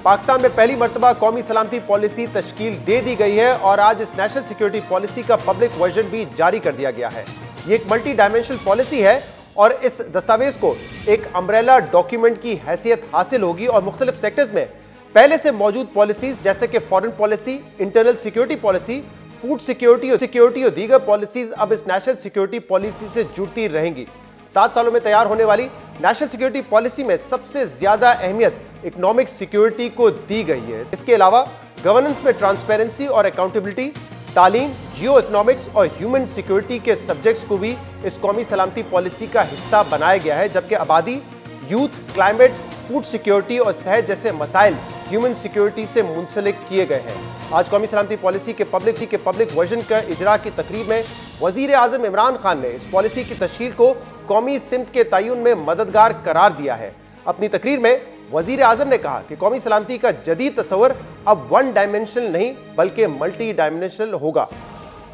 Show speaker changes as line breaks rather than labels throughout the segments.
पाकिस्तान में पहली मर्तबा कौमी सलामती पॉलिसी तश्कील दे दी गई है और आज इस नेशनल सिक्योरिटी पॉलिसी का पब्लिक वर्जन भी जारी कर दिया गया है। ये एक मल्टी डायमेंशनल पॉलिसी है और इस दस्तावेज को एक अम्ब्रेला डॉक्यूमेंट की हैसियत हासिल होगी और मुख्तलिफ सेक्टर्स में पहले से मौजूद पॉलिसीज जैसे कि foreign policy, internal security policy, food security और दीगर पॉलिसीज अब इस नेशनल सिक्योरिटी पॉलिसी से जुड़ती रहेंगी। 7 सालों में तैयार होने वाली नेशनल सिक्योरिटी पॉलिसी में सबसे ज्यादा अहमियत इकोनॉमिक सिक्योरिटी को दी गई है। इसके अलावा गवर्नेंस में ट्रांसपेरेंसी और अकाउंटेबिलिटी, तालीम, जियो इकोनॉमिक्स और ह्यूमन सिक्योरिटी के सब्जेक्ट्स को भी इस कौमी सलामती पॉलिसी का हिस्सा बनाया गया है, जबकि आबादी, यूथ, क्लाइमेट, फूड सिक्योरिटी और सेहत जैसे मसाइल ह्यूमन सिक्योरिटी से मुंसलिक किए गए हैं। आज कौमी सलामती पॉलिसी के पब्लिक वर्जन का इजरा की तकरीब में वजीर आजम इमरान खान ने इस पॉलिसी की तश्कील को कौमी सिमत के तयन में मददगार करार दिया है। अपनी तकरीर में वजीर आजम ने कहा कि कौमी सलामती का जदीद तस्वर अब वन डायमेंशनल नहीं बल्कि मल्टी डायमेंशनल होगा।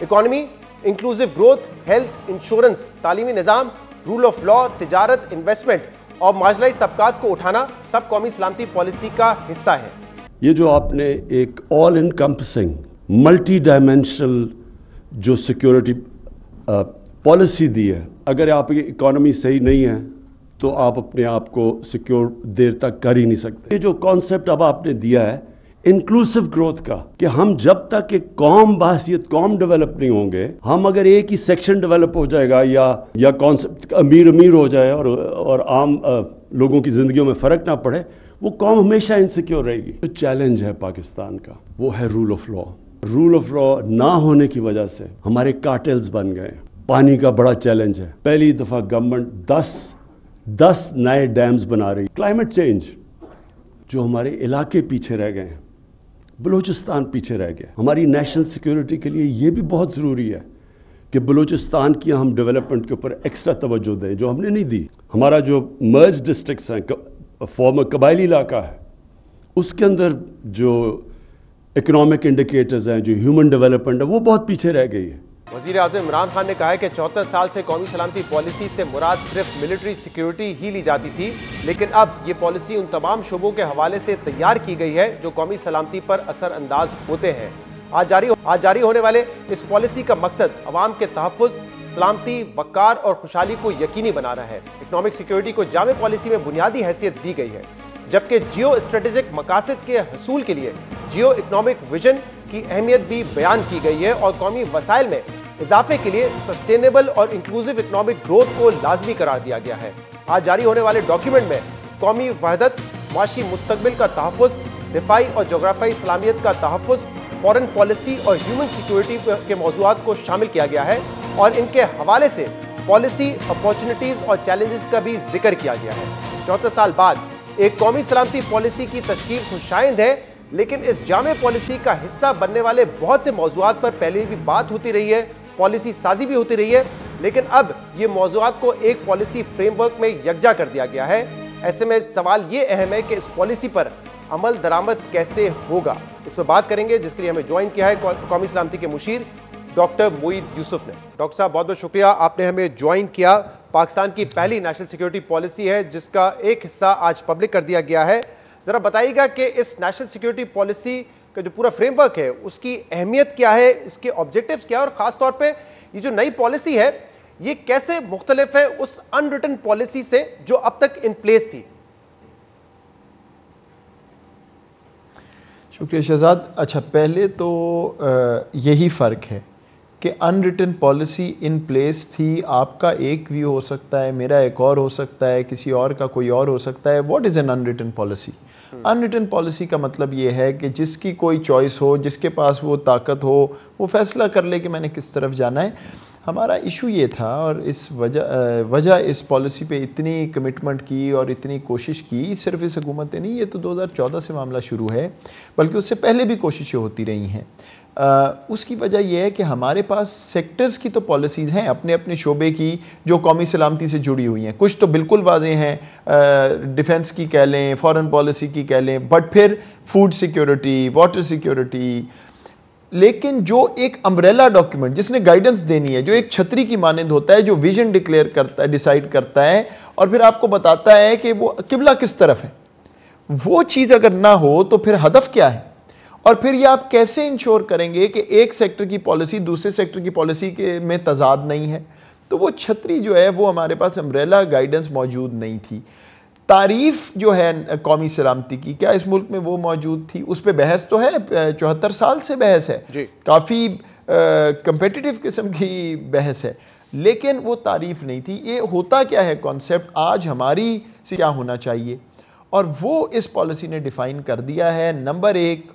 Economy, inclusive growth, health, insurance, तालीमी निज़ाम, रूल ऑफ लॉ, तिजारत, इन्वेस्टमेंट और मार्जिनलाइज्ड तबकात को उठाना सब कौमी सलामती पॉलिसी का हिस्सा है।
ये जो आपने एक ऑल इनकम्पसिंग मल्टी डायमेंशनल जो सिक्योरिटी पॉलिसी दी है, अगर आपकी इकोनॉमी सही नहीं है तो आप अपने आप को सिक्योर देर तक कर ही नहीं सकते। ये जो कॉन्सेप्ट अब आपने दिया है इंक्लूसिव ग्रोथ का, कि हम जब तक एक कौम बाहसियत कौम डेवलप नहीं होंगे, हम अगर एक ही सेक्शन डेवलप हो जाएगा या कॉन्सेप्ट अमीर हो जाए और आम लोगों की जिंदगियों में फर्क ना पड़े, वो कौम हमेशा इनसिक्योर रहेगी। जो चैलेंज है पाकिस्तान का वो है rule of law. Rule of law ना होने की वजह से हमारे कार्टेल्स बन गए। पानी का बड़ा चैलेंज है। पहली दफा गवर्नमेंट 10 नए डैम्स बना रही। क्लाइमेट चेंज, जो हमारे इलाके पीछे रह गए हैं, बलूचिस्तान पीछे रह गया। हमारी नेशनल सिक्योरिटी के लिए यह भी बहुत जरूरी है कि बलूचिस्तान की हम डेवलपमेंट के ऊपर एक्स्ट्रा तवज्जो दें, जो हमने नहीं दी। हमारा जो मर्ज डिस्ट्रिक्ट्स हैं, फॉर्मर कबायली इलाका है, उसके अंदर जो इकोनॉमिक इंडिकेटर्स हैं, जो ह्यूमन डेवलपमेंट है, वो बहुत पीछे रह गई है।
वजीर आज़म इमरान खान ने कहा है कि 74 साल से कौमी सलामती पॉलिसी से मुराद सिर्फ मिलिट्री सिक्योरिटी ही ली जाती थी, लेकिन अब ये पॉलिसी उन तमाम शोबों के हवाले से तैयार की गई है जो कौमी सलामती पर असरअंदाज होते हैं। आज जारी होने वाले इस पॉलिसी का मकसद अवाम के तहफ़्फ़ुज़, सलामती, वक़ार और खुशहाली को यकीनी बनाना है। इकनॉमिक सिक्योरिटी को जामे पॉलिसी में बुनियादी हैसियत दी गई है, जबकि जियो स्ट्रेटेजिक मकासद के हसूल के लिए जियो इकनॉमिक विजन की अहमियत भी बयान की गई है और कौमी वसाइल में इजाफे के लिए सस्टेनेबल और इंक्लूसिव इकनॉमिक ग्रोथ को लाजमी करार दिया गया है। आज जारी होने वाले डॉक्यूमेंट में कौमी वहदत, माशी मुस्तकबिल का तहफ़्फ़ुज़, दिफाई और जोग्राफियाई सलामियत का तहफ़्फ़ुज़, फॉरेन पॉलिसी और ह्यूमन सिक्योरिटी के मौज़ूआत को शामिल किया गया है और इनके हवाले से पॉलिसी, अपॉर्चुनिटीज़ और चैलेंजेस का भी जिक्र किया गया है। 74 साल बाद एक कौमी सलामती पॉलिसी की तश्कील खुशाइंद है, लेकिन इस जामे पॉलिसी का हिस्सा बनने वाले बहुत से मौज़ूआत पर पहले भी बात होती रही है, पॉलिसी साजी भी होती रही है, लेकिन अब ये मौज़ूआत को एक पॉलिसी फ्रेमवर्क में यकजा कर दिया गया है। ऐसे में सवाल ये अहम है कि इस पॉलिसी पर अमल दरामद कैसे होगा। इस पर बात करेंगे, जिसके लिए हमें ज्वाइन किया है कौमी सलामती के मुशीर डॉक्टर मोईद यूसुफ ने। डॉक्टर साहब, बहुत बहुत शुक्रिया, आपने हमें ज्वाइन किया। पाकिस्तान की पहली नेशनल सिक्योरिटी पॉलिसी है जिसका एक हिस्सा आज पब्लिक कर दिया गया है। ज़रा बताइएगा कि इस नेशनल सिक्योरिटी पॉलिसी का जो पूरा फ्रेमवर्क है उसकी अहमियत क्या है, इसके ऑब्जेक्टिव्स क्या है और ख़ास तौर पे ये जो नई पॉलिसी है ये कैसे मुख्तलिफ है उस अनरिटन पॉलिसी से जो अब तक इन प्लेस थी।
शुक्रिया शहजाद। अच्छा, पहले तो यही फ़र्क है कि अनरिटन पॉलिसी इन प्लेस थी। आपका एक व्यू हो सकता है, मेरा एक और हो सकता है, किसी और का कोई और हो सकता है। What is an unwritten policy? Unwritten policy का मतलब ये है कि जिसकी कोई चॉइस हो, जिसके पास वो ताकत हो, वो फैसला कर ले कि मैंने किस तरफ जाना है। हमारा इशू ये था और इस वजह इस पॉलिसी पे इतनी कमिटमेंट की और इतनी कोशिश की, सिर्फ इस हुकूमत ने नहीं, ये तो 2014 से मामला शुरू है, बल्कि उससे पहले भी कोशिशें होती रही हैं। उसकी वजह यह है कि हमारे पास सेक्टर्स की तो पॉलिसीज़ हैं अपने अपने शोबे की जो कौमी सलामती से जुड़ी हुई हैं। कुछ तो बिल्कुल वाज़ेह हैं, डिफेंस की कह लें, फॉरेन पॉलिसी की कह लें, बट फिर फूड सिक्योरिटी, वाटर सिक्योरिटी। लेकिन जो एक अम्ब्रेला डॉक्यूमेंट जिसने गाइडेंस देनी है, जो एक छतरी की मानंद होता है, जो विजन डिक्लेयर करता है, डिसाइड करता है और फिर आपको बताता है कि वो किबला किस तरफ है, वो चीज़ अगर ना हो तो फिर हदफ क्या है? और फिर ये आप कैसे इंश्योर करेंगे कि एक सेक्टर की पॉलिसी दूसरे सेक्टर की पॉलिसी के में तजाद नहीं है? तो वो छतरी जो है वो हमारे पास अम्ब्रेला गाइडेंस मौजूद नहीं थी। तारीफ जो है कौमी सलामती की, क्या इस मुल्क में वो मौजूद थी? उस पर बहस तो है, 74 साल से बहस है, काफ़ी कंपेटिटिव किस्म की बहस है, लेकिन वो तारीफ नहीं थी। ये होता क्या है कॉन्सेप्ट, आज हमारी से क्या होना चाहिए, और वो इस पॉलिसी ने डिफ़ाइन कर दिया है। नंबर एक,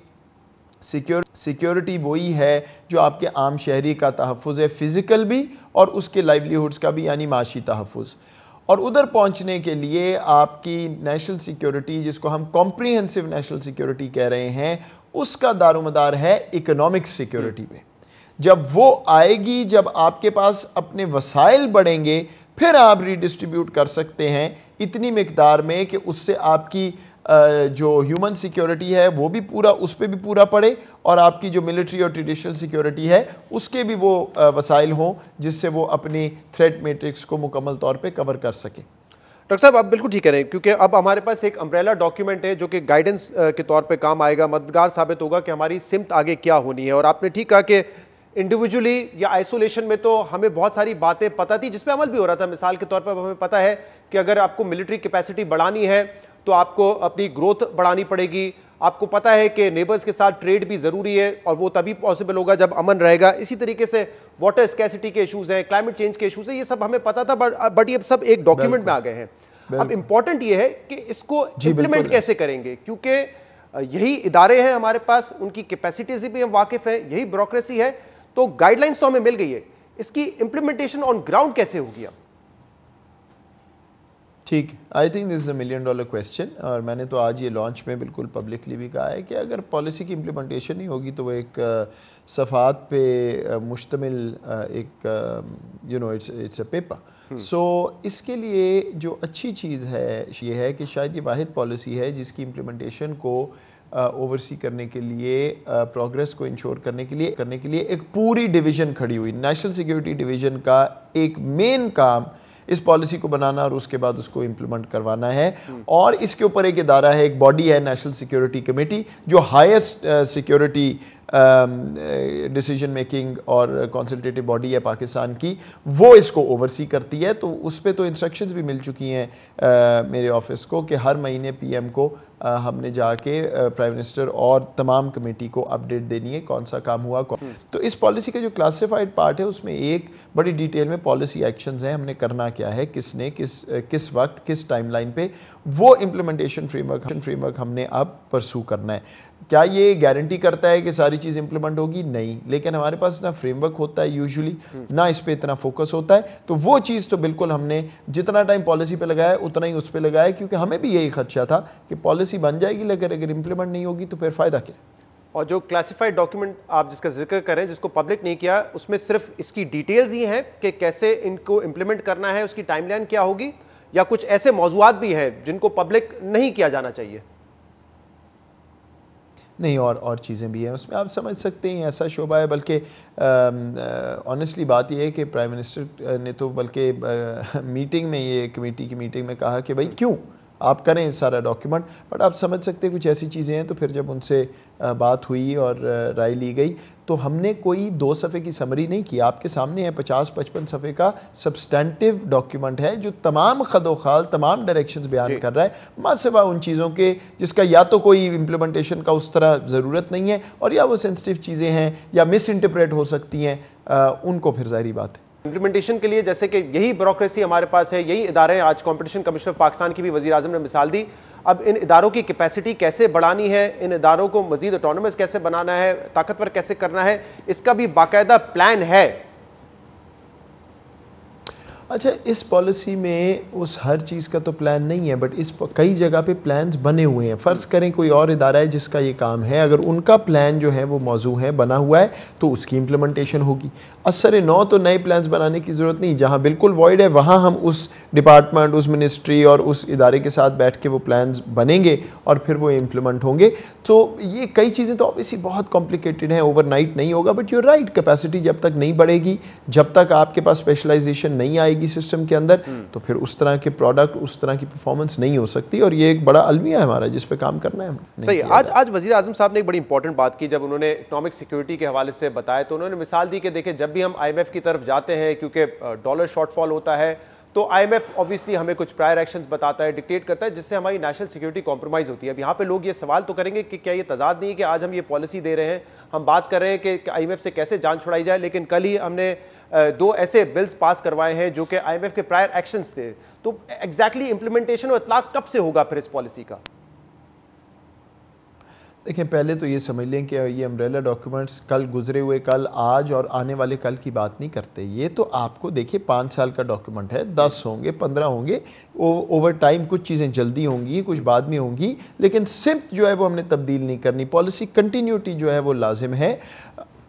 सिक्योरिटी वही है जो आपके आम शहरी का तहफ़्फ़ुज़ है, फ़िज़िकल भी और उसके लाइवलीहुड्स का भी, यानी माशी तहफ़्फ़ुज़। और उधर पहुंचने के लिए आपकी नेशनल सिक्योरिटी, जिसको हम कॉम्प्रिहेंसिव नेशनल सिक्योरिटी कह रहे हैं, उसका दारोमदार है इकोनॉमिक सिक्योरिटी पे। जब वो आएगी, जब आपके पास अपने वसाइल बढ़ेंगे, फिर आप रीडिस्ट्रीब्यूट कर सकते हैं इतनी मिकदार में कि उससे आपकी जो ह्यूमन सिक्योरिटी है वो भी पूरा, उस पर भी पूरा पड़े, और आपकी जो मिलिट्री और ट्रेडिशनल सिक्योरिटी है उसके भी वो वसाइल हों जिससे वो अपनी थ्रेट मैट्रिक्स को मुकम्मल तौर पे कवर कर सके।
डॉक्टर साहब, आप बिल्कुल ठीक कह रहे हैं, क्योंकि अब हमारे पास एक अम्ब्रेला डॉक्यूमेंट है जो कि गाइडेंस के तौर पे काम आएगा, मददगार साबित होगा कि हमारी सिमत आगे क्या होनी है। और आपने ठीक कहा कि इंडिविजुअली या आइसोलेशन में तो हमें बहुत सारी बातें पता थी जिस पे अमल भी हो रहा था। मिसाल के तौर पर हमें पता है कि अगर आपको मिलिट्री कैपेसिटी बढ़ानी है तो आपको अपनी ग्रोथ बढ़ानी पड़ेगी। आपको पता है कि नेबर्स के साथ ट्रेड भी ज़रूरी है और वो तभी पॉसिबल होगा जब अमन रहेगा। इसी तरीके से वाटर स्कैसिटी के इशूज़ हैं, क्लाइमेट चेंज के इशूज़ हैं, ये सब हमें पता था, बट ये सब एक डॉक्यूमेंट में आ गए हैं। अब इंपॉर्टेंट ये है कि इसको इम्प्लीमेंट कैसे करेंगे, क्योंकि यही इदारे हैं हमारे पास, उनकी कैपेसिटी से भी हम वाकिफ़ हैं, यही ब्यूरोक्रेसी है। तो गाइडलाइंस तो हमें मिल गई है, इसकी इंप्लीमेंटेशन ऑन ग्राउंड कैसे होगी? अब
ठीक, I think this is $1 million question, और मैंने तो आज ये लॉन्च में बिल्कुल पब्लिकली भी कहा है कि अगर पॉलिसी की इम्प्लीमेंटेशन नहीं होगी तो वो एक सफ़ात पे मुश्तमिल एक इट्स अ पेपर। सो इसके लिए जो अच्छी चीज़ है ये है कि शायद ये वाहिद पॉलिसी है जिसकी इम्प्लीमेंटेशन को ओवरसी करने के लिए, प्रोग्रेस को इंश्योर करने के लिए एक पूरी डिवीज़न खड़ी हुई। नेशनल सिक्योरिटी डिवीज़न का एक मेन काम इस पॉलिसी को बनाना और उसके बाद उसको इम्प्लीमेंट करवाना है। और इसके ऊपर एक इदारा है, एक बॉडी है, नेशनल सिक्योरिटी कमेटी, जो हाईएस्ट सिक्योरिटी डिसीजन मेकिंग और कंसल्टेटिव बॉडी है पाकिस्तान की, वो इसको ओवरसी करती है। तो उस पर तो इंस्ट्रक्शंस भी मिल चुकी हैं मेरे ऑफिस को कि हर महीने पीएम को हमने जाके प्राइम मिनिस्टर और तमाम कमेटी को अपडेट देनी है कौन सा काम हुआ। तो इस पॉलिसी का जो क्लासिफाइड पार्ट है उसमें एक बड़ी डिटेल में पॉलिसी एक्शंस हैं, हमने करना क्या है, किसने किस वक्त किस टाइमलाइन पे, वो इम्प्लीमेंटेशन फ्रेमवर्क हमने अब परसू करना है। क्या ये गारंटी करता है कि सारी चीज़ इंप्लीमेंट होगी? नहीं, लेकिन हमारे पास ना फ्रेमवर्क होता है यूजुअली, ना इस पे इतना फोकस होता है। तो वो चीज़ तो बिल्कुल हमने जितना टाइम पॉलिसी पे लगाया उतना ही उस पे लगाया, क्योंकि हमें भी यही खदशा था कि पॉलिसी बन जाएगी लेकिन अगर इंप्लीमेंट नहीं होगी तो फिर फ़ायदा क्या।
और जो क्लासिफाइड डॉक्यूमेंट आप जिसका जिक्र करें, जिसको पब्लिक नहीं किया, उसमें सिर्फ इसकी डिटेल्स ही हैं कि कैसे इनको इम्प्लीमेंट करना है, उसकी टाइमलाइन क्या होगी, या कुछ ऐसे मौजूआत भी हैं जिनको पब्लिक नहीं किया जाना चाहिए?
नहीं, और चीज़ें भी हैं उसमें, आप समझ सकते हैं ऐसा शोबा है। बल्कि ऑनेस्टली बात यह है कि प्राइम मिनिस्टर ने तो बल्कि मीटिंग में, ये कमेटी की मीटिंग में कहा कि भाई क्यों आप करें सारा डॉक्यूमेंट, बट आप समझ सकते हैं कुछ ऐसी चीज़ें हैं। तो फिर जब उनसे बात हुई और राय ली गई तो हमने कोई 2 सफ़े की समरी नहीं की, आपके सामने है 50-55 सफ़े का सब्सटेंटिव डॉक्यूमेंट है जो तमाम खदोखाल, तमाम डायरेक्शंस बयान कर रहा है, मा सिवा उन चीज़ों के जिसका या तो कोई इम्प्लीमेंटेशन का उस तरह ज़रूरत नहीं है, और या वो सेंसिटिव चीज़ें हैं या मिस इंटरप्रेट हो सकती हैं, उनको फिर ज़ाहिरी बात है।
इम्प्लीमेंटेशन के लिए जैसे कि यही ब्यूरोक्रेसी हमारे पास है, यही इदारे हैं। आज कंपटीशन कमिश्नर पाकिस्तान की भी वज़ीर आज़म ने मिसाल दी। अब इन इदारों की कैपेसिटी कैसे बढ़ानी है, इन इदारों को मज़ीद ऑटोनमस कैसे बनाना है, ताकतवर कैसे करना है, इसका भी बाकायदा प्लान है।
अच्छा, इस पॉलिसी में उस हर चीज़ का तो प्लान नहीं है, बट इस कई जगह पे प्लान्स बने हुए हैं। फ़र्ज़ करें कोई और इदारा है जिसका ये काम है, अगर उनका प्लान जो है वो मौजू है, बना हुआ है, तो उसकी इम्प्लीमेंटेशन होगी। असर नौ तो नए प्लान्स बनाने की ज़रूरत नहीं, जहाँ बिल्कुल वॉइड है वहाँ हम उस डिपार्टमेंट, उस मिनिस्ट्री और उस इदारे के साथ बैठ के वो प्लान्स बनेंगे और फिर वो इम्प्लीमेंट होंगे। तो ये कई चीज़ें तो ऑब्वियसली बहुत कॉम्प्लिकेटेड हैं, ओवरनाइट नहीं होगा, बट यूर राइट, कैपेसिटी जब तक नहीं बढ़ेगी, जब तक आपके पास स्पेशलाइजेशन नहीं आएगी, आएगी सिस्टम के अंदर तो फिर उस तरह के प्रोडक्ट, उस तरह की परफॉर्मेंस नहीं हो सकती। और ये एक बड़ा अलमिया है हमारा जिस पे काम करना है हमने।
सही। आज वजीर आजम साहब ने एक बड़ी इंपॉर्टेंट बात की, जब उन्होंने इकोनॉमिक सिक्योरिटी के हवाले से बताया तो उन्होंने मिसाल दी कि देखिए जब भी हम IMF की तरफ जाते हैं, क्योंकि डॉलर शॉर्टफॉल होता है, तो IMF ऑब्वियसली हमें कुछ प्रायर एक्शंस बताता है, डिक्टेट करता है, जिससे हमारी नेशनल सिक्योरिटी कॉम्प्रोमाइज होती है। अब यहाँ पे लोग ये सवाल तो करेंगे कि क्या ये तजाद नहीं है कि आज हम ये पॉलिसी दे रहे हैं, हम बात कर रहे हैं कि IMF से कैसे जान छुड़ाई जाए, लेकिन कल ही हमने 2 ऐसे बिल्स पास करवाए हैं जो कि IMF के प्रायर एक्शंस थे। तो एग्जैक्टली इंप्लीमेंटेशन और इतलाक कब से होगा फिर इस पॉलिसी का?
देखें, पहले तो ये समझ लें कि ये अम्ब्रेला डॉक्यूमेंट्स कल गुजरे हुए कल, आज और आने वाले कल की बात नहीं करते। ये तो आपको देखिए 5 साल का डॉक्यूमेंट है, 10 होंगे, 15 होंगे, ओवर टाइम कुछ चीज़ें जल्दी होंगी, कुछ बाद में होंगी, लेकिन सिर्फ जो है वो हमने तब्दील नहीं करनी। पॉलिसी कंटिन्यूटी जो है वो लाजिम है।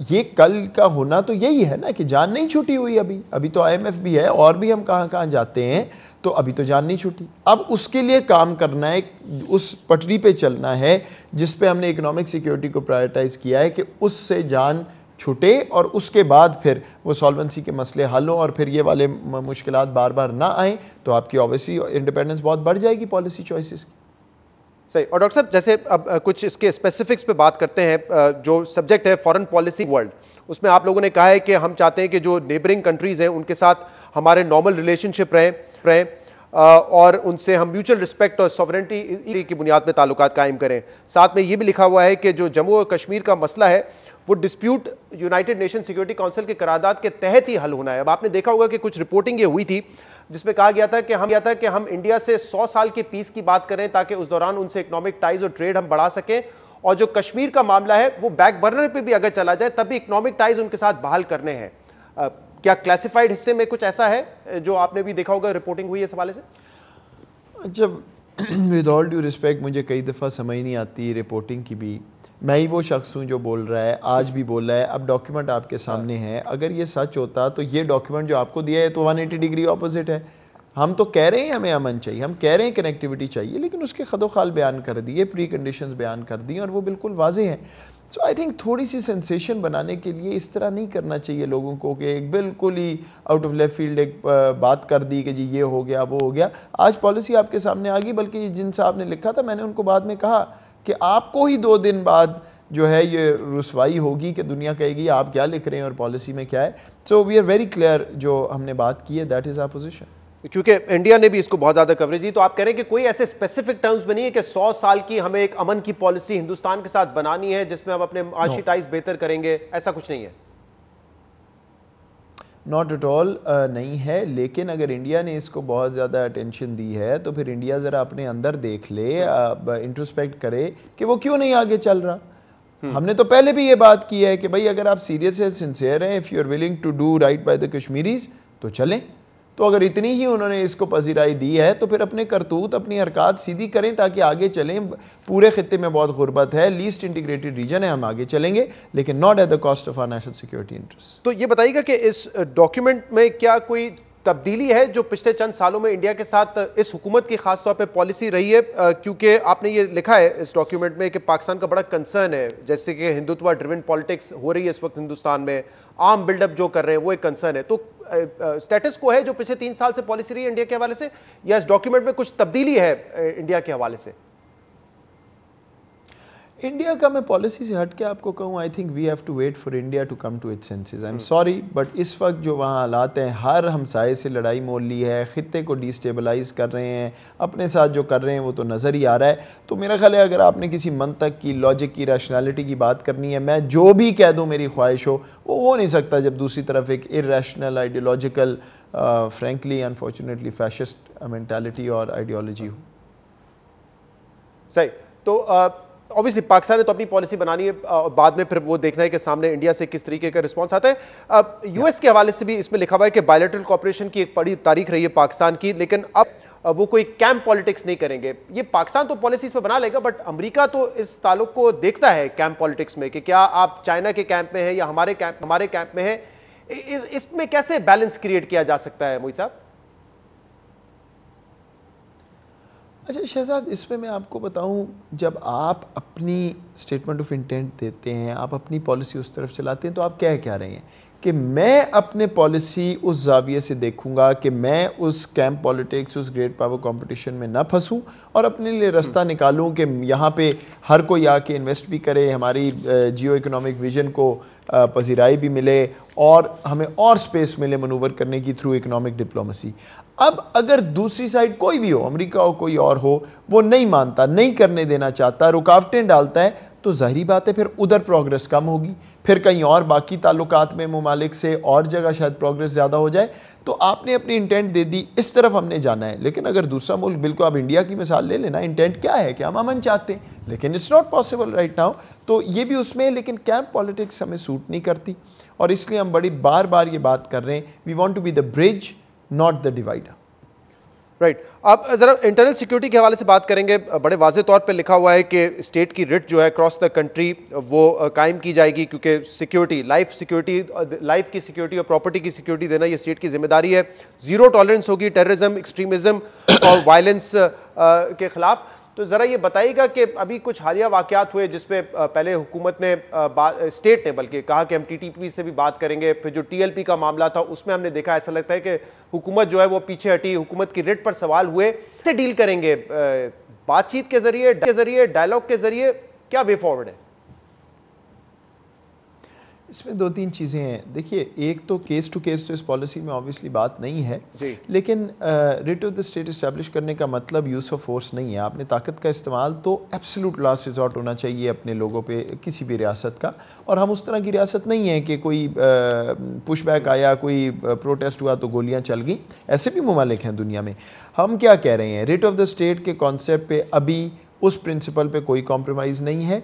ये कल का होना तो यही है ना कि जान नहीं छूटी हुई अभी तो IMF भी है और भी हम कहाँ कहाँ जाते हैं, तो अभी तो जान नहीं छूटी। अब उसके लिए काम करना है, उस पटरी पे चलना है जिस पे हमने इकोनॉमिक सिक्योरिटी को प्रायोरिटाइज़ किया है कि उससे जान छूटे और उसके बाद फिर वो सॉल्वेंसी के मसले हल हों और फिर ये वाले मुश्किलात बार बार ना आएँ, तो आपकी ऑब्वियसली इंडिपेंडेंस बहुत बढ़ जाएगी पॉलिसी चॉइसेस की।
सही। और डॉक्टर साहब, जैसे अब कुछ इसके स्पेसिफिक्स पे बात करते हैं, जो सब्जेक्ट है फॉरेन पॉलिसी वर्ल्ड, उसमें आप लोगों ने कहा है कि हम चाहते हैं कि जो नेबरिंग कंट्रीज़ हैं उनके साथ हमारे नॉर्मल रिलेशनशिप रहे और उनसे हम म्यूचुअल रिस्पेक्ट और सॉवरेनिटी की बुनियाद पर ताल्लुकात कायम करें। साथ में ये भी लिखा हुआ है कि जो जम्मू और कश्मीर का मसला है वो dispute United nation security council के करारदाद के तहत ही हल होना है। अब आपने देखा होगा कि कुछ रिपोर्टिंग ये हुई थी जिसमें कहा गया था कि हम इंडिया से 100 साल के पीस की बात करें ताकि उस दौरान उनसे इकोनॉमिक टाइज और ट्रेड हम बढ़ा सकें, और जो कश्मीर का मामला है वो बैक बर्नर पे भी अगर चला जाए तब भी इकोनॉमिक टाइज उनके साथ बहाल करने हैं। क्या क्लासिफाइड हिस्से में कुछ ऐसा है जो आपने भी देखा होगा, रिपोर्टिंग हुई है इस हवाले से?
जब विद ऑल ड्यू रिस्पेक्ट मुझे कई दफ़ा समझ नहीं आती रिपोर्टिंग की भी। मैं ही वो शख्स हूँ जो बोल रहा है, आज भी बोल रहा है। अब डॉक्यूमेंट आपके सामने है, अगर ये सच होता तो ये डॉक्यूमेंट जो आपको दिया है तो 180 डिग्री ऑपोजिट है। हम तो कह रहे हैं हमें अमन चाहिए, हम कह रहे हैं कनेक्टिविटी चाहिए, लेकिन उसके खदोखाल बयान कर दिए, प्री कंडीशंस बयान कर दी और वो बिल्कुल वाजे हैं। सो आई थिंक थोड़ी सी सेंसेशन बनाने के लिए इस तरह नहीं करना चाहिए लोगों को कि एक बिल्कुल ही आउट ऑफ लेफ्ट फील्ड एक बात कर दी कि जी ये हो गया वो हो गया। आज पॉलिसी आपके सामने आ गई, बल्कि जिन साहब ने लिखा था मैंने उनको बाद में कहा कि आपको ही 2 दिन बाद जो है ये रुसवाई होगी कि दुनिया कहेगी आप क्या लिख रहे हैं और पॉलिसी में क्या है। So we are very clear, जो हमने बात की है दैट इज़ आवर पोजीशन।
क्योंकि इंडिया ने भी इसको बहुत ज्यादा कवरेज दी, तो आप कह रहे हैं कि कोई ऐसे स्पेसिफिक टर्म्स बनी है कि 100 साल की हमें एक अमन की पॉलिसी हिंदुस्तान के साथ बनानी है जिसमें हम अपने माशी टाइज बेहतर करेंगे, ऐसा कुछ नहीं है?
नॉट एट ऑल नहीं है, लेकिन अगर इंडिया ने इसको बहुत ज़्यादा अटेंशन दी है तो फिर इंडिया ज़रा अपने अंदर देख ले, इंट्रोस्पेक्ट करे कि वो क्यों नहीं आगे चल रहा। हमने तो पहले भी ये बात की है कि भाई अगर आप सीरियस है, सिंसियर हैं, if you are willing to do right by the Kashmiris तो चलें। तो अगर इतनी ही उन्होंने इसको पजीराई दी है तो फिर अपने करतूत, अपनी हरकत सीधी करें ताकि आगे चलें। पूरे खित्ते में बहुत गुर्बत है, लीस्ट इंटीग्रेटेड रीजन है, हम आगे चलेंगे, लेकिन not at the cost of our national security interest.
तो ये बताइएगा कि इस डॉक्यूमेंट में क्या कोई तब्दीली है जो पिछले चंद सालों में इंडिया के साथ इस हुकूमत की खासतौर पे पॉलिसी रही है? क्योंकि आपने ये लिखा है इस डॉक्यूमेंट में कि पाकिस्तान का बड़ा कंसर्न है, जैसे कि हिंदुत्व ड्रिवन पॉलिटिक्स हो रही है इस वक्त हिंदुस्तान में, आर्म बिल्डअप जो कर रहे हैं वो एक कंसर्न है। तो स्टेटस को है जो पिछले 3 साल से पॉलिसी रही है इंडिया के हवाले से, या इस डॉक्यूमेंट में कुछ तब्दीली है इंडिया के हवाले से?
इंडिया का मैं पॉलिसी से हट के आपको कहूँ, I think we have to wait for India to come to its senses. I am sorry but इस वक्त जो वहाँ हालात हैं, हर हमसाए से लड़ाई मोल ली है, ख़ित्ते को डिस्टेबलाइज़ कर रहे हैं, अपने साथ जो कर रहे हैं वो तो नज़र ही आ रहा है। तो मेरा ख्याल है अगर आपने किसी मंतक की, लॉजिक की, रैशनैलिटी की बात करनी है, मैं जो भी कह दूँ मेरी ख्वाहिश वो हो नहीं सकता जब दूसरी तरफ एक irrational, ideological, frankly unfortunately fascist mentality और आइडियोलॉजी हो।
सही। तो ऑब्वियसली पाकिस्तान ने तो अपनी पॉलिसी बनानी है, बाद में फिर वो देखना है कि सामने इंडिया से किस तरीके का रिस्पांस आता है। यूएस के हवाले से भी इसमें लिखा हुआ है कि बायलैटरल कोऑपरेशन की एक बड़ी तारीख रही है पाकिस्तान की, लेकिन अब वो कोई कैंप पॉलिटिक्स नहीं करेंगे। ये पाकिस्तान तो पॉलिसी पे बना लेगा, बट अमेरिका तो इस ताल्लुक को देखता है कैंप पॉलिटिक्स में कि क्या आप चाइना के कैंप में है या हमारे कैंप में है। इसमें कैसे बैलेंस क्रिएट किया जा सकता है मोहित साहब?
अच्छा शहजाद, इसमें मैं आपको बताऊं, जब आप अपनी स्टेटमेंट ऑफ इंटेंट देते हैं, आप अपनी पॉलिसी उस तरफ चलाते हैं, तो आप कह क्या रहे हैं कि मैं अपने पॉलिसी उस जाविये से देखूंगा कि मैं उस कैंप पॉलिटिक्स, उस ग्रेट पावर कंपटीशन में ना फंसूं और अपने लिए रास्ता निकालूं कि यहाँ पे हर कोई आके इन्वेस्ट भी करे, हमारी जियो इकोनॉमिक विजन को पजीराई भी मिले और हमें और स्पेस मिले मनूवर करने की थ्रू इकोनॉमिक डिप्लोमेसी। अब अगर दूसरी साइड कोई भी हो, अमेरिका हो कोई और हो, वो नहीं मानता, नहीं करने देना चाहता, रुकावटें डालता है, तो ज़ाहिरी बात है फिर उधर प्रोग्रेस कम होगी, फिर कहीं और बाकी ताल्लुकात में ममालिक से और जगह शायद प्रोग्रेस ज़्यादा हो जाए। तो आपने अपनी इंटेंट दे दी, इस तरफ हमने जाना है। लेकिन अगर दूसरा मुल्क, बिल्कुल आप इंडिया की मिसाल ले लेना, इंटेंट क्या है कि हम अमन चाहते हैं, लेकिन it's not possible right now, तो ये भी उसमें है। लेकिन कैंप पॉलिटिक्स हमें सूट नहीं करती और इसलिए हम बड़ी बार बार ये बात कर रहे हैं, we want to be the bridge not the divider.
Right आप जरा इंटरनल सिक्योरिटी के हवाले से बात करेंगे। बड़े वाज़े तौर पे लिखा हुआ है कि स्टेट की रिट जो है क्रॉस द कंट्री वो कायम की जाएगी, क्योंकि सिक्योरिटी, लाइफ की सिक्योरिटी और प्रॉपर्टी की सिक्योरिटी देना ये स्टेट की जिम्मेदारी है। जीरो टॉलरेंस होगी टेररिज्म, एक्सट्रीमिज्म और वायलेंस के खिलाफ। तो ज़रा ये बताइएगा कि अभी कुछ हालिया वाक़यात हुए जिसमें पहले हुकूमत ने स्टेट ने बल्कि कहा कि हम टीटीपी से भी बात करेंगे, फिर जो टीएलपी का मामला था उसमें हमने देखा, ऐसा लगता है कि हुकूमत जो है वो पीछे हटी, हुकूमत की रिट पर सवाल हुए। कैसे डील करेंगे? बातचीत के जरिए, डायलॉग के जरिए, क्या वे फॉरवर्ड है?
इसमें दो तीन चीज़ें हैं। देखिए, एक तो केस टू केस तो इस पॉलिसी में ऑब्वियसली बात नहीं है, लेकिन writ of the state establish करने का मतलब यूज़ ऑफ फोर्स नहीं है। आपने ताकत का इस्तेमाल तो एब्सोल्यूट लास्ट रिजॉर्ट होना चाहिए अपने लोगों पे, किसी भी रियासत का। और हम उस तरह की रियासत नहीं है कि कोई पुशबैक आया, कोई प्रोटेस्ट हुआ तो गोलियाँ चल गई। ऐसे भी ममालिक हैं दुनिया में। हम क्या कह रहे हैं, रिट ऑफ द स्टेट के कॉन्सेप्ट पे अभी उस प्रिंसिपल पे कोई कॉम्प्रोमाइज़ नहीं है।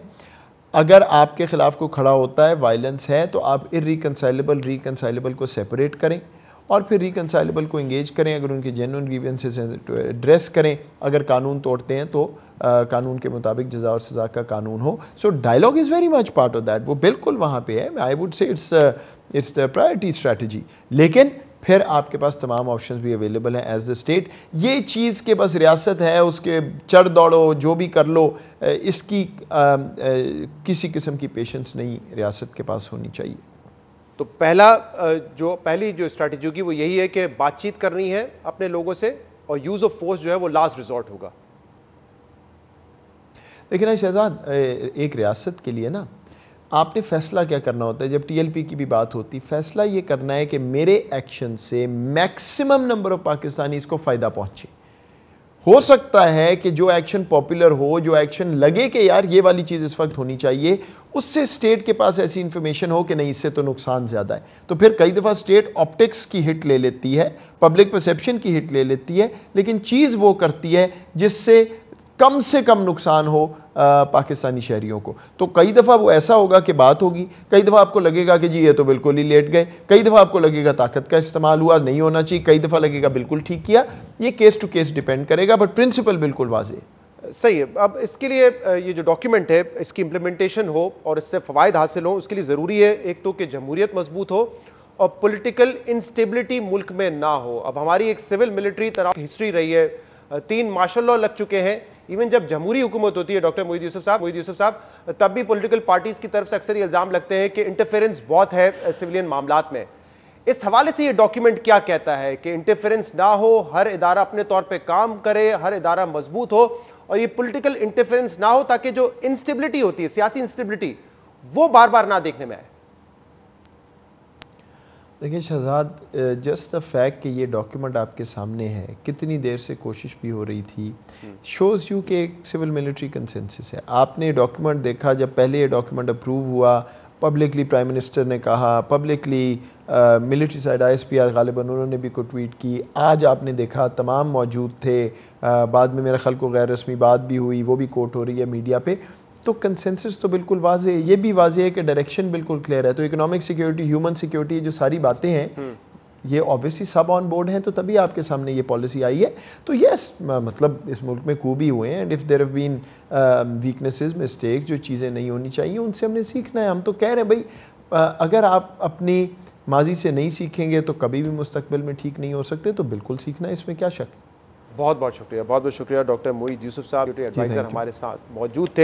अगर आपके ख़िलाफ़ को खड़ा होता है, वायलेंस है, तो आप रिकनसाइलेबल को सेपरेट करें और फिर रिकनसाइलेबल को इंगेज करें। अगर उनके जेन्युइन ग्रीवेंसेस हैं तो एड्रेस करें। अगर कानून तोड़ते हैं तो कानून के मुताबिक जज़ा और सज़ा का कानून हो। So dialogue is very much part of that, वो बिल्कुल वहाँ पे है। I would say it's the priority strategy. लेकिन फिर आपके पास तमाम ऑप्शंस भी अवेलेबल हैं एज द स्टेट। ये चीज़ के बस रियासत है, उसके चढ़ दौड़ो, जो भी कर लो, इसकी किसी किस्म की पेशेंस नहीं रियासत के पास होनी चाहिए।
तो पहली जो स्ट्रैटेजी होगी वो यही है कि बातचीत करनी है अपने लोगों से और यूज़ ऑफ फोर्स जो है वो लास्ट रिजॉर्ट होगा।
लेकिन ना शहजाद, एक रियासत के लिए ना आपने फ़ैसला क्या करना होता है। जब टीएलपी की भी बात होती, फ़ैसला ये करना है कि मेरे एक्शन से मैक्सिमम नंबर ऑफ पाकिस्तानीज़ को फ़ायदा पहुँचे। हो सकता है कि जो एक्शन पॉपुलर हो, जो एक्शन लगे कि यार ये वाली चीज़ इस वक्त होनी चाहिए, उससे स्टेट के पास ऐसी इन्फॉर्मेशन हो कि नहीं, इससे तो नुकसान ज़्यादा है, तो फिर कई दफ़ा स्टेट ऑप्टिक्स की हिट ले लेती है, पब्लिक परसेप्शन की हिट ले लेती है, लेकिन चीज़ वो करती है जिससे कम से कम नुकसान हो पाकिस्तानी शहरियों को। तो कई दफ़ा वो ऐसा होगा कि बात होगी, कई दफ़ा आपको लगेगा कि जी ये तो बिल्कुल ही लेट गए, कई दफ़ा आपको लगेगा ताकत का इस्तेमाल हुआ, नहीं होना चाहिए, कई दफ़ा लगेगा बिल्कुल ठीक किया। ये केस टू केस डिपेंड करेगा, बट प्रिंसिपल बिल्कुल वाज़ेह।
सही है। अब इसके लिए ये जो डॉक्यूमेंट है इसकी इम्प्लीमेंटेशन हो और इससे फ़वाइद हासिल हो, उसके लिए ज़रूरी है एक तो कि जमहूरियत मजबूत हो और पॉलिटिकल इंस्टेबिलिटी मुल्क में ना हो। अब हमारी एक सिविल मिलिट्री तरह की हिस्ट्री रही है, 3 मार्शल लॉ लग चुके हैं। इवन जब जमहूरी हुकूमत होती है डॉक्टर मोईद यूसुफ साहब, तब भी पॉलिटिकल पार्टीज की तरफ से अक्सर ये इल्ज़ाम लगते हैं कि इंटरफेरेंस बहुत है सिविलियन मामलात में। इस हवाले से ये डॉक्यूमेंट क्या कहता है कि इंटरफेरेंस ना हो, हर इदारा अपने तौर पे काम करे, हर इदारा मजबूत हो और ये पॉलिटिकल इंटरफेरेंस ना हो, ताकि जो इंस्टेबिलिटी होती है, सियासी इंस्टेबिलिटी, वो बार बार ना देखने में आए।
देखिए शहजाद, जस्ट द फैक्ट कि ये डॉक्यूमेंट आपके सामने है, कितनी देर से कोशिश भी हो रही थी, शोज़ यू कि एक सिविल मिलिट्री कंसेंसस है। आपने डॉक्यूमेंट देखा, जब पहले ये डॉक्यूमेंट अप्रूव हुआ, पब्लिकली प्राइम मिनिस्टर ने कहा, पब्लिकली मिलिट्री साइड ISPR गालिबन उन्होंने भी को ट्वीट की, आज आपने देखा तमाम मौजूद थे, बाद में मेरा ख्याल को गैर रस्मी बात भी हुई, वो भी कोट हो रही है मीडिया पे। तो कंसेंसस तो बिल्कुल वाज़ेह है, ये भी वाज़ेह है कि डायरेक्शन बिल्कुल क्लियर है। तो इकोनॉमिक सिक्योरिटी, ह्यूमन सिक्योरिटी, जो सारी बातें हैं ये ऑब्वियसली सब ऑन बोर्ड हैं, तो तभी आपके सामने ये पॉलिसी आई है। तो यस, मतलब इस मुल्क में खूबी हुए हैं, and if there have been weaknesses, mistakes, जो चीज़ें नहीं होनी चाहिए उनसे हमने सीखना है। हम तो कह रहे हैं भाई, अगर आप अपनी माजी से नहीं सीखेंगे तो कभी भी मुस्तकबिल में ठीक नहीं हो सकते, तो बिल्कुल सीखना है, इसमें क्या शक है।
बहुत बहुत शुक्रिया डॉक्टर मोईद यूसुफ साहब, एडवाइज़र हमारे साथ मौजूद थे।